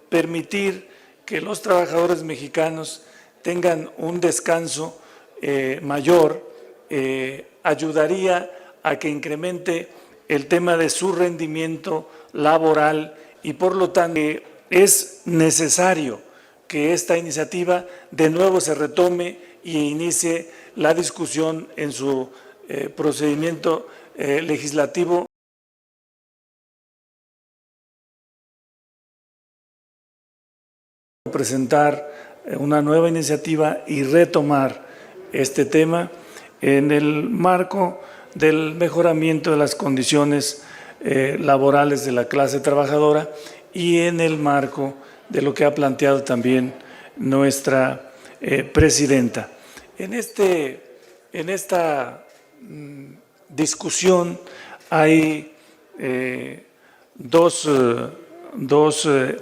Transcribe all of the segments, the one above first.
permitir que los trabajadores mexicanos tengan un descanso mayor, ayudaría a que incremente el tema de su rendimiento laboral y por lo tanto es necesario que esta iniciativa de nuevo se retome y inicie la discusión en su procedimiento legislativo. Presentar una nueva iniciativa y retomar este tema en el marco del mejoramiento de las condiciones laborales de la clase trabajadora y en el marco de lo que ha planteado también nuestra presidenta. En esta discusión hay dos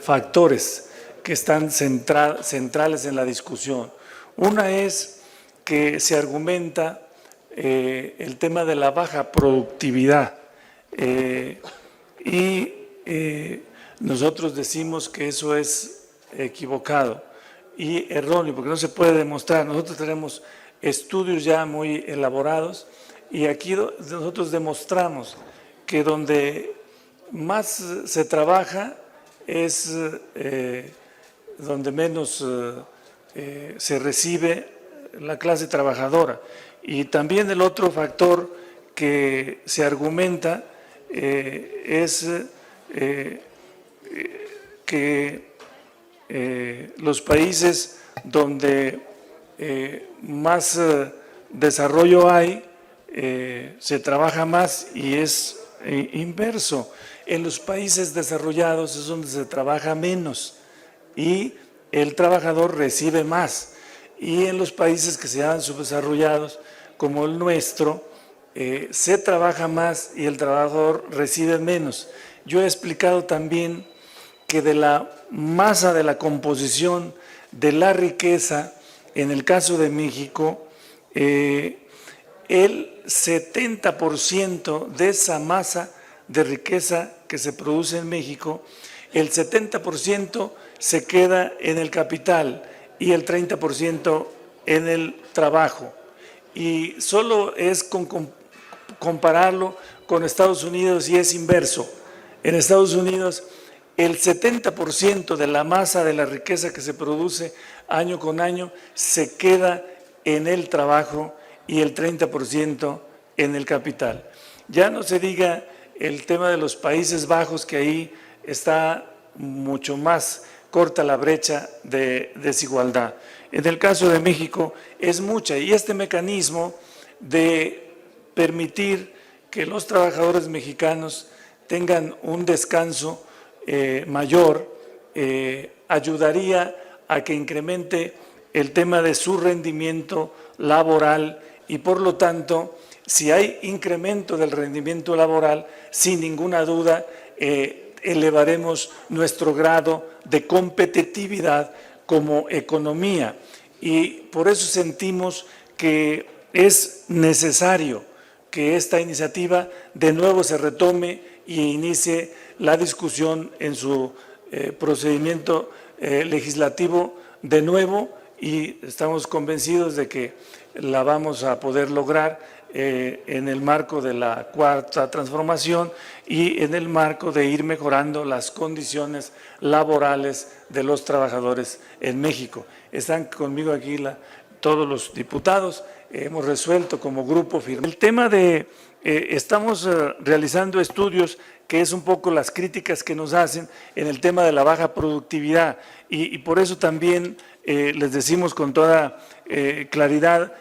factores que están centrales en la discusión. Una es que se argumenta el tema de la baja productividad y nosotros decimos que eso es equivocado y erróneo, porque no se puede demostrar. Nosotros tenemos estudios ya muy elaborados y aquí nosotros demostramos que donde más se trabaja es donde menos se recibe la clase trabajadora. Y también el otro factor que se argumenta es que los países donde más desarrollo hay, se trabaja más y es inverso. En los países desarrollados es donde se trabaja menos y el trabajador recibe más. Y en los países que se llaman subdesarrollados, como el nuestro, se trabaja más y el trabajador recibe menos. Yo he explicado también que de la masa de la composición de la riqueza, en el caso de México, el 70% de esa masa de riqueza que se produce en México, el 70% se queda en el capital y el 30% en el trabajo. Y solo es compararlo con Estados Unidos y es inverso. En Estados Unidos, el 70% de la masa de la riqueza que se produce año con año se queda en el trabajo y el 30% en el capital. Ya no se diga el tema de los Países Bajos, que ahí está mucho más corta la brecha de desigualdad. En el caso de México es mucha, y este mecanismo de permitir que los trabajadores mexicanos tengan un descanso mayor ayudaría a que incremente el tema de su rendimiento laboral y por lo tanto, si hay incremento del rendimiento laboral, sin ninguna duda elevaremos nuestro grado de competitividad como economía. Y por eso sentimos que es necesario que esta iniciativa de nuevo se retome y inicie la discusión en su procedimiento legislativo de nuevo, y estamos convencidos de que la vamos a poder lograr en el marco de la Cuarta Transformación y en el marco de ir mejorando las condiciones laborales de los trabajadores en México. Están conmigo aquí todos los diputados, hemos resuelto como grupo firme. El tema de, estamos realizando estudios que es un poco las críticas que nos hacen en el tema de la baja productividad y por eso también les decimos con toda claridad,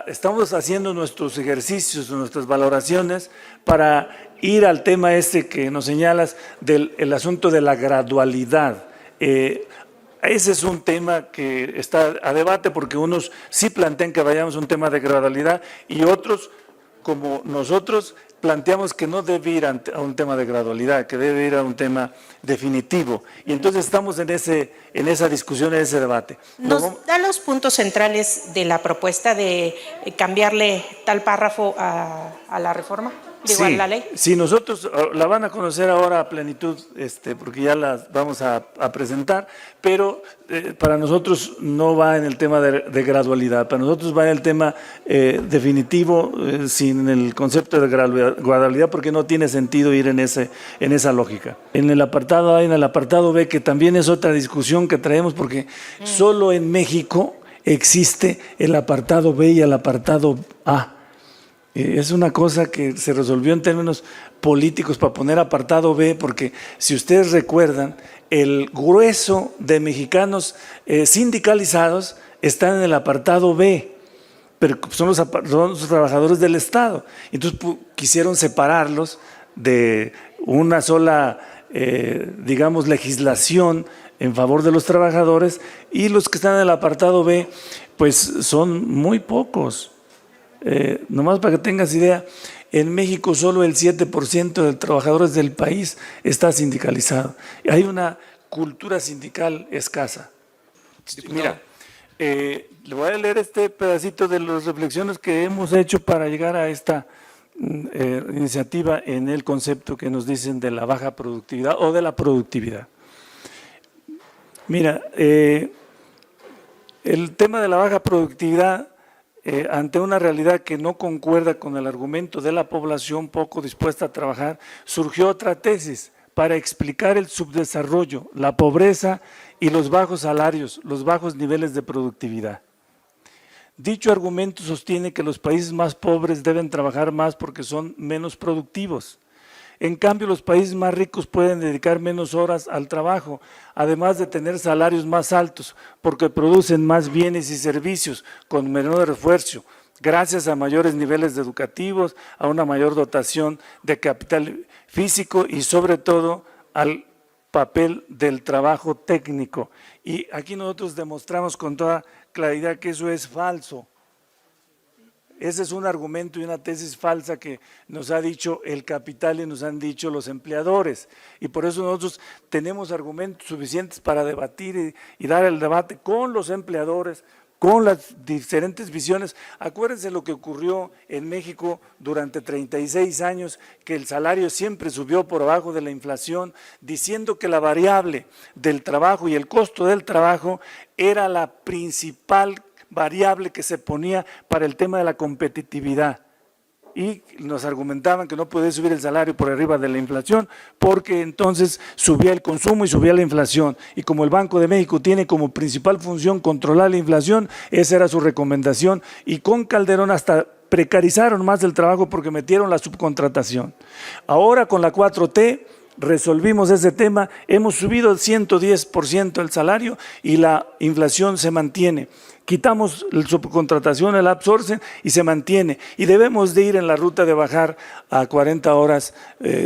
estamos haciendo nuestros ejercicios, nuestras valoraciones para ir al tema que nos señalas del asunto de la gradualidad. Ese es un tema que está a debate porque unos sí plantean que vayamos a un tema de gradualidad y otros, como nosotros, planteamos que no debe ir a un tema de gradualidad, que debe ir a un tema definitivo. Y entonces estamos en esa discusión, en ese debate. ¿Nos da los puntos centrales de la propuesta de cambiarle tal párrafo a la reforma? Digo, la ley. Sí, nosotros la van a conocer ahora a plenitud, porque ya la vamos a presentar, pero para nosotros no va en el tema de gradualidad, para nosotros va en el tema definitivo, sin el concepto de gradualidad, porque no tiene sentido ir en esa lógica. En el apartado A y en el apartado B, que también es otra discusión que traemos, porque solo en México existe el apartado B y el apartado A. Es una cosa que se resolvió en términos políticos para poner apartado B, porque si ustedes recuerdan, el grueso de mexicanos sindicalizados están en el apartado B, pero son los trabajadores del Estado. Entonces quisieron separarlos de una sola, digamos, legislación en favor de los trabajadores, y los que están en el apartado B, pues son muy pocos. Nomás para que tengas idea, en México solo el 7% de trabajadores del país está sindicalizado. Hay una cultura sindical escasa. Mira, le voy a leer este pedacito de las reflexiones que hemos hecho para llegar a esta iniciativa en el concepto que nos dicen de la baja productividad o de la productividad. Mira, el tema de la baja productividad, ante una realidad que no concuerda con el argumento de la población poco dispuesta a trabajar, surgió otra tesis para explicar el subdesarrollo, la pobreza y los bajos salarios, los bajos niveles de productividad. Dicho argumento sostiene que los países más pobres deben trabajar más porque son menos productivos. En cambio, los países más ricos pueden dedicar menos horas al trabajo, además de tener salarios más altos, porque producen más bienes y servicios con menor esfuerzo, gracias a mayores niveles educativos, a una mayor dotación de capital físico y sobre todo al papel del trabajo técnico. Y aquí nosotros demostramos con toda claridad que eso es falso. Ese es un argumento y una tesis falsa que nos ha dicho el capital y nos han dicho los empleadores. Y por eso nosotros tenemos argumentos suficientes para debatir y dar el debate con los empleadores, con las diferentes visiones. Acuérdense lo que ocurrió en México durante 36 años, que el salario siempre subió por abajo de la inflación, diciendo que la variable del trabajo y el costo del trabajo era la principal variable que se ponía para el tema de la competitividad, y nos argumentaban que no podía subir el salario por arriba de la inflación porque entonces subía el consumo y subía la inflación, y como el Banco de México tiene como principal función controlar la inflación, esa era su recomendación, y con Calderón hasta precarizaron más el trabajo porque metieron la subcontratación. Ahora con la 4T resolvimos ese tema, hemos subido el 110% el salario y la inflación se mantiene. Quitamos la subcontratación, el outsourcing, y se mantiene. Y debemos de ir en la ruta de bajar a 40 horas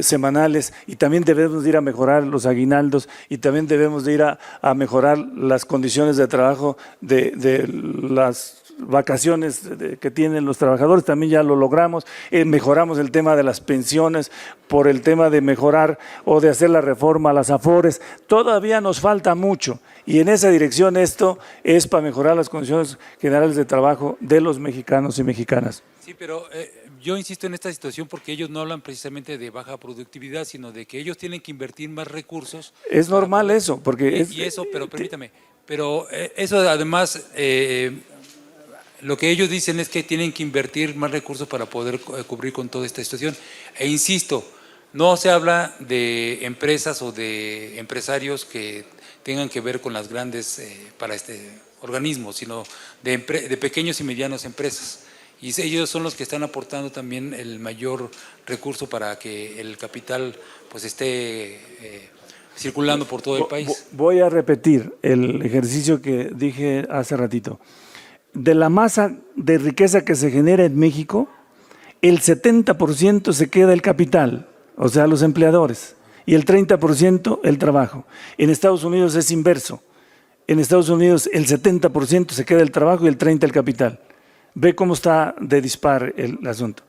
semanales, y también debemos de ir a mejorar los aguinaldos, y también debemos de ir a mejorar las condiciones de trabajo de las vacaciones que tienen los trabajadores, también ya lo logramos. Mejoramos el tema de las pensiones por el tema de mejorar o de hacer la reforma a las AFORES. Todavía nos falta mucho, y en esa dirección esto es para mejorar las condiciones generales de trabajo de los mexicanos y mexicanas. Sí, pero yo insisto en esta situación porque ellos no hablan precisamente de baja productividad, sino de que ellos tienen que invertir más recursos. Es normal eso, porque y eso, pero permítame, pero eso además lo que ellos dicen es que tienen que invertir más recursos para poder cubrir con toda esta situación. E insisto, no se habla de empresas o de empresarios que tengan que ver con las grandes para este organismo, sino de pequeños y medianas empresas. Y ellos son los que están aportando también el mayor recurso para que el capital pues esté circulando por todo el país. Voy a repetir el ejercicio que dije hace ratito. De la masa de riqueza que se genera en México, el 70% se queda el capital, o sea, los empleadores, y el 30% el trabajo. En Estados Unidos es inverso. En Estados Unidos el 70% se queda el trabajo y el 30% el capital. Ve cómo está de dispar el asunto.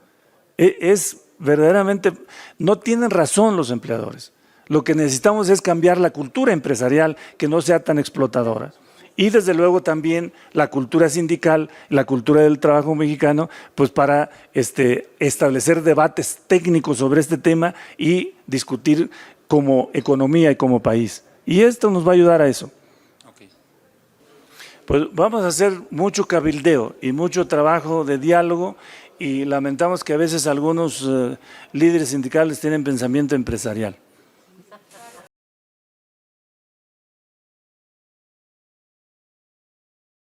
Es verdaderamente, no tienen razón los empleadores. Lo que necesitamos es cambiar la cultura empresarial, que no sea tan explotadora. y desde luego también la cultura sindical, la cultura del trabajo mexicano, pues para establecer debates técnicos sobre este tema y discutir como economía y como país. Y esto nos va a ayudar a eso. Okay. Pues vamos a hacer mucho cabildeo y mucho trabajo de diálogo, y lamentamos que a veces algunos líderes sindicales tienen pensamiento empresarial.